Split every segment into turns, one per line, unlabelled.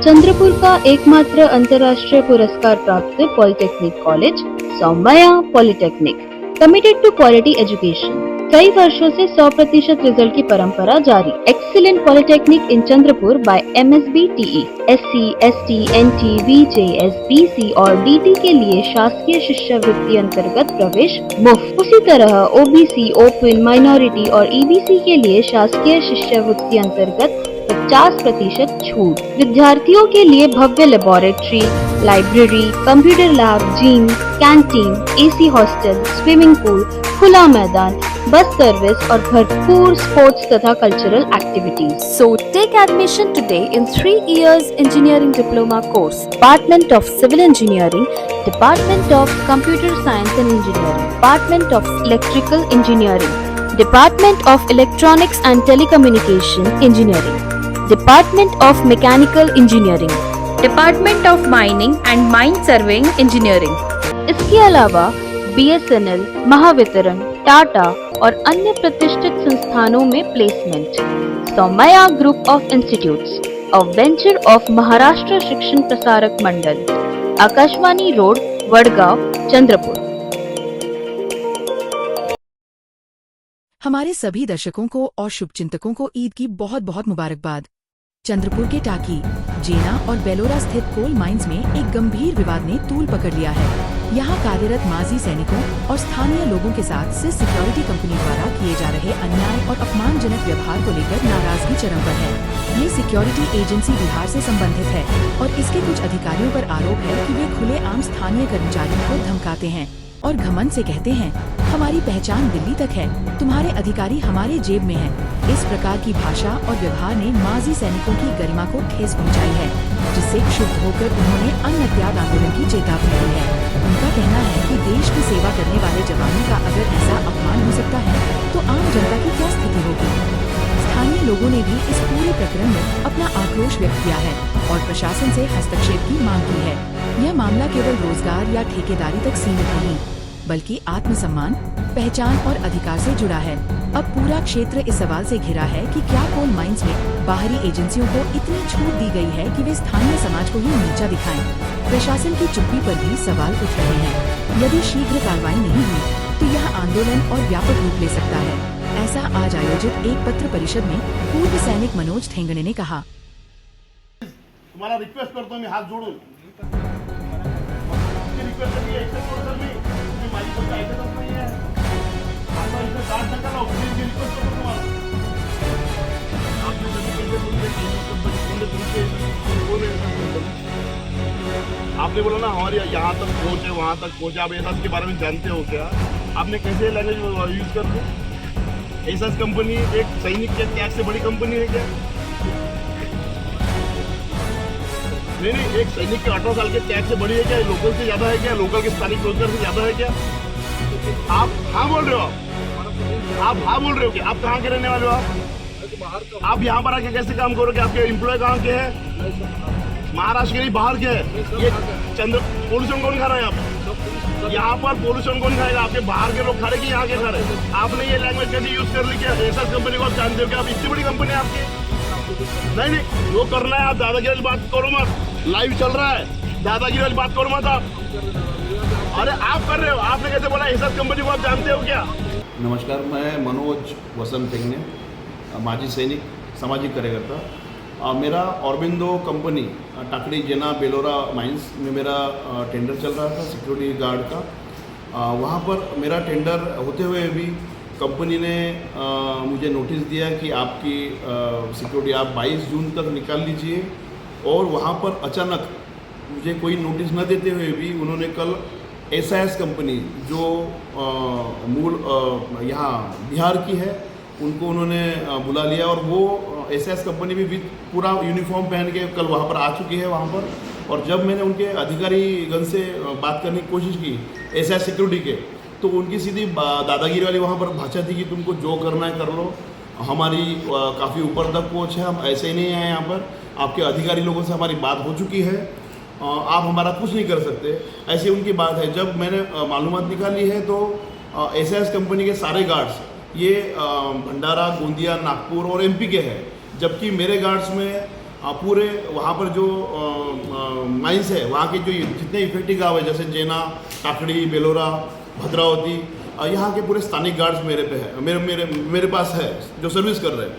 चंद्रपुर का एकमात्र अंतर्राष्ट्रीय पुरस्कार प्राप्त polytechnic college Saumya polytechnic, committed to quality education. कई वर्षों से 100% रिजल्ट की परंपरा जारी। Excellent polytechnic in Chandrapur by MSB TE, SC, ST, NT, BJS, BC और DT के लिए शासकीय शिष्यवृत्ति अंतर्गत प्रवेश मुफ्त। उसी तरह OBC, ओपन, माइनॉरिटी और EBC के लिए शासकीय शिष्यवृत्ति अंतर्गत 50% छूट। विद्यार्थियों के लिए भव्य laboratory, library, computer lab, gym, canteen, AC hostel, swimming pool, खुला मैदान, बस सर्विस और भरपूर स्पोर्ट्स तथा cultural activities. So take admission today in 3 years engineering diploma course, Department of Civil Engineering, Department of Computer Science and Engineering, Department of Electrical Engineering, Department of Electronics and Telecommunication Engineering, Department of Mechanical Engineering, Department of Mining and Mine Surveying Engineering। इसके अलावा BSNL, Mahavitaran, Tata और अन्य प्रतिष्ठित संस्थानों में placement. Saumya group of institutes, a venture of Maharashtra Shikshan Prasarak Mandal, Akashwani road, Wadgaon, Chandrapur.
हमारे सभी दर्शकों को और शुभचिंतकों को ईद की बहुत बहुत मुबारकबाद। चंद्रपुर के टाकी, जेना और बेलोरा स्थित कोल माइंस में एक गंभीर विवाद ने तूल पकड़ लिया है। यहाँ कार्यरत माजी सैनिकों और स्थानीय लोगों के साथ सिस सिक्योरिटी कंपनी द्वारा किए जा रहे अन्याय और अपमानजनक व्यवहार को लेकर नाराजगी चरम पर है। ये सिक्योरिटी एजेंसी बिहार से संबंधित है और इसके कुछ अधिकारियों पर आरोप है कि वे खुलेआम स्थानीय कर्मचारियों को धमकाते हैं और घमंड से कहते हैं, हमारी पहचान दिल्ली तक है, तुम्हारे अधिकारी हमारे जेब में हैं। इस प्रकार की भाषा और व्यवहार ने माजी सैनिकों की गरिमा को ठेस पहुंचाई है, जिससे क्षुब्ध होकर उन्होंने अन्न त्याग आंदोलन की चेतावनी दी है। उनका कहना है कि देश की सेवा करने वाले जवानों का अगर ऐसा अपमान हो सकता है तो आम जनता की क्या स्थिति होगी। स्थानीय लोगों ने भी इस पूरे प्रकरण में अपना आक्रोश व्यक्त किया है और प्रशासन से हस्तक्षेप की मांग की है। यह मामला केवल रोजगार या ठेकेदारी तक सीमित नहीं, बल्कि आत्मसम्मान, पहचान और अधिकार से जुड़ा है। अब पूरा क्षेत्र इस सवाल से घिरा है कि क्या कोल माइंस में बाहरी एजेंसियों को इतनी छूट दी गई है कि वे स्थानीय समाज को ही नीचा दिखाएं। प्रशासन की चुप्पी पर भी सवाल उठ रहे हैं। यदि शीघ्र कार्रवाई नहीं हुई तो यह आंदोलन और व्यापक रूप ले सकता है। ऐसा आज आयोजित एक पत्र परिषद में पूर्व सैनिक मनोज ठेंगणे ने कहा।
तुम्हाला रिक्वेस्ट करतो मी हात जोडून, रिक्वेस्ट तुम्ही माझी गोष्ट ऐकतच नाहीये। आता इथे दाट नका लावू, मी रिक्वेस्ट करतो तुम्हाला। आपने कभी कैसे आपने बोला ना हमारे यहाँ तक पहुँचे, वहाँ तक पहुँचे, आप एसास के बारे में जानते हो क्या? आपने कैसे लैंग्वेज यूज कर ली? एसास कंपनी एक सैनिक के त्याग से बड़ी कंपनी है क्या? नहीं, एक सैनिक के 18 साल के त्याग से बड़ी है क्या? लोकल से ज्यादा है क्या? लोकल के स्थानिक रोजगार से ज्यादा है क्या? आप हाँ बोल रहे हो? आप हाँ बोल रहे हो क्या? आप कहाँ के रहने वाले हो? आप यहाँ पर आके कैसे काम करोगे? आपके एम्प्लॉय कहाँ के हैं? महाराष्ट्र के नहीं, बाहर के हैं। ये पोल्यूशन कौन खा रहा है? आप यहाँ पर पोल्यूशन कौन खाएगा? आपके बाहर के लोग खा रहे कि यहाँ के खा रहे? आपने ये लैंग्वेज कैसे यूज कर ली? क्या एसास कंपनी को आप जानते हो क्या? आप इतनी बड़ी कंपनी है आपकी? नहीं, जो करना है आप दादागिरी वाली बात करो मत। लाइव चल रहा है, दादागिरी वाली बात करो मत आप। अरे आप कर रहे हो, आपने कैसे बोला एसास कंपनी को आप जानते हो क्या?
नमस्कार, मैं मनोज वसंत ठेंगणे, माजी सैनिक, सामाजिक कार्यकर्ता। मेरा ऑरबिंदो कंपनी टाकड़ी जेना बेलोरा माइंस में मेरा टेंडर चल रहा था सिक्योरिटी गार्ड का। वहाँ पर मेरा टेंडर होते हुए भी कंपनी ने मुझे नोटिस दिया कि आपकी सिक्योरिटी आप 22 जून तक निकाल लीजिए, और वहाँ पर अचानक मुझे कोई नोटिस न देते हुए भी उन्होंने कल SAS कंपनी जो मूल यहाँ बिहार की है उनको उन्होंने बुला लिया, और वो SAS कंपनी भी विद पूरा यूनिफॉर्म पहन के कल वहाँ पर आ चुकी है वहाँ पर। और जब मैंने उनके अधिकारीगण से बात करने की कोशिश की SAS सिक्योरिटी के, तो उनकी सीधी दादागिरी वाली वहाँ पर भाषा थी कि तुमको जो करना है कर लो, हमारी काफ़ी ऊपर तक पहुँच है, हम ऐसे ही नहीं आए यहाँ पर, आपके अधिकारी लोगों से हमारी बात हो चुकी है, आप हमारा कुछ नहीं कर सकते, ऐसी उनकी बात है। जब मैंने मालूमात निकाली है तो SAS कंपनी के सारे गार्ड्स ये भंडारा, गोंदिया, नागपुर और MP के हैं, जबकि मेरे गार्ड्स में पूरे वहाँ पर जो माइंस है वहाँ के जो जितने इफेक्टिव गाँव है जैसे जेना, टाकड़ी, बेलोरा, भद्रावती, यहाँ के पूरे स्थानिक गार्ड्स मेरे पे है, मेरे पास है जो सर्विस कर रहे हैं।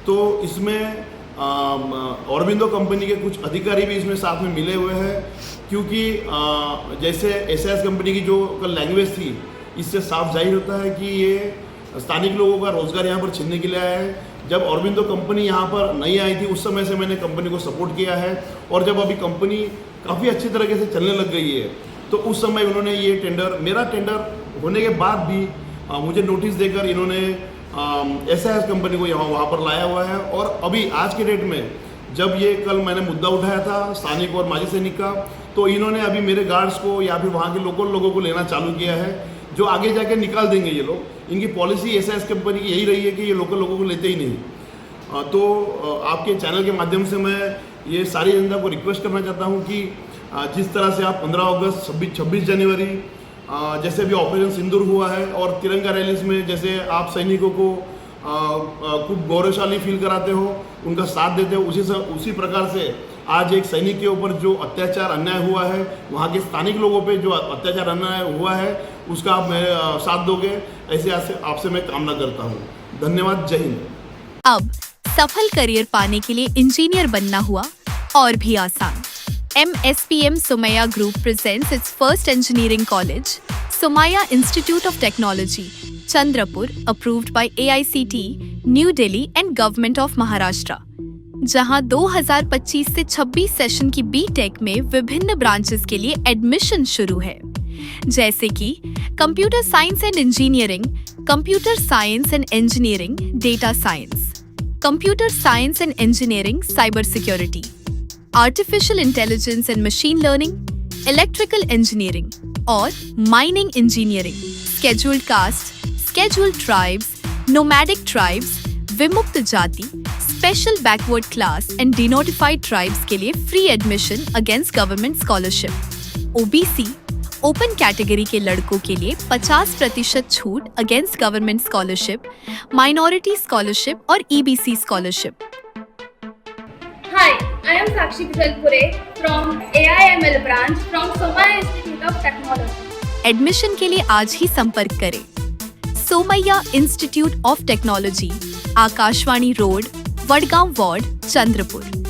तो इसमें ऑरबिंदो कंपनी के कुछ अधिकारी भी इसमें साथ में मिले हुए हैं, क्योंकि जैसे SAS कंपनी की जो कल लैंग्वेज थी, इससे साफ जाहिर होता है कि ये स्थानिक लोगों का रोज़गार यहाँ पर छीनने के लिए आया है। जब ऑरबिंदो कंपनी यहाँ पर नहीं आई थी उस समय से मैंने कंपनी को सपोर्ट किया है, और जब अभी कंपनी काफ़ी अच्छी तरीके से चलने लग गई है तो उस समय उन्होंने ये टेंडर, मेरा टेंडर होने के बाद भी मुझे नोटिस देकर इन्होंने SAS कंपनी को यहाँ वहाँ पर लाया हुआ है। और अभी आज के डेट में जब ये कल मैंने मुद्दा उठाया था स्थानिक और माजी सैनिक का, तो इन्होंने अभी मेरे गार्ड्स को या फिर वहाँ के लोकल लोगों को लेना चालू किया है, जो आगे जाके निकाल देंगे ये लोग। इनकी पॉलिसी SAS कंपनी की यही रही है कि ये लोकल लोगों को लेते ही नहीं। तो आपके चैनल के माध्यम से मैं ये सारी जनता को रिक्वेस्ट करना चाहता हूँ कि जिस तरह से आप 15 अगस्त, 26 जनवरी, जैसे अभी ऑपरेशन सिंदूर हुआ है और तिरंगा रैलीज में जैसे आप सैनिकों को खूब गौरवशाली फील कराते हो, उनका साथ देते हो, उसी प्रकार से आज एक सैनिक के ऊपर जो अत्याचार अन्याय हुआ है, वहाँ के स्थानिक लोगों पे जो अत्याचार अन्याय हुआ है, उसका आप मेरे साथ दोगे, ऐसे आपसे मैं कामना करता हूँ। धन्यवाद। जय हिंद।
अब सफल करियर पाने के लिए इंजीनियर बनना हुआ और भी आसान। MSPM Somaiya Group presents its first engineering college, Somaiya Institute of Technology, Chandrapur, approved by AICTE, New Delhi and Government of Maharashtra, जहां 2025 से 26 सेशन की B.Tech में विभिन्न ब्रांचेस के लिए एडमिशन शुरू है, जैसे कि computer science and engineering, computer science and engineering, data science, computer science and engineering, cyber security, artificial intelligence and machine learning, electrical engineering और mining engineering, scheduled caste, scheduled tribes, nomadic tribes, विमुक्त जाति, special backward class and denotified tribes के लिए free admission against government scholarship. OBC open category के लड़कों के लिए 50% छूट against government scholarship, minority scholarship और EBC scholarship.
Hi, I am Sakshi Bijalpure from AIML branch from Somaiya Institute of Technology.
Admission के लिए आज ही संपर्क करें। Somaiya institute of technology, Akashvani road, Wadgaon ward, Chandrapur.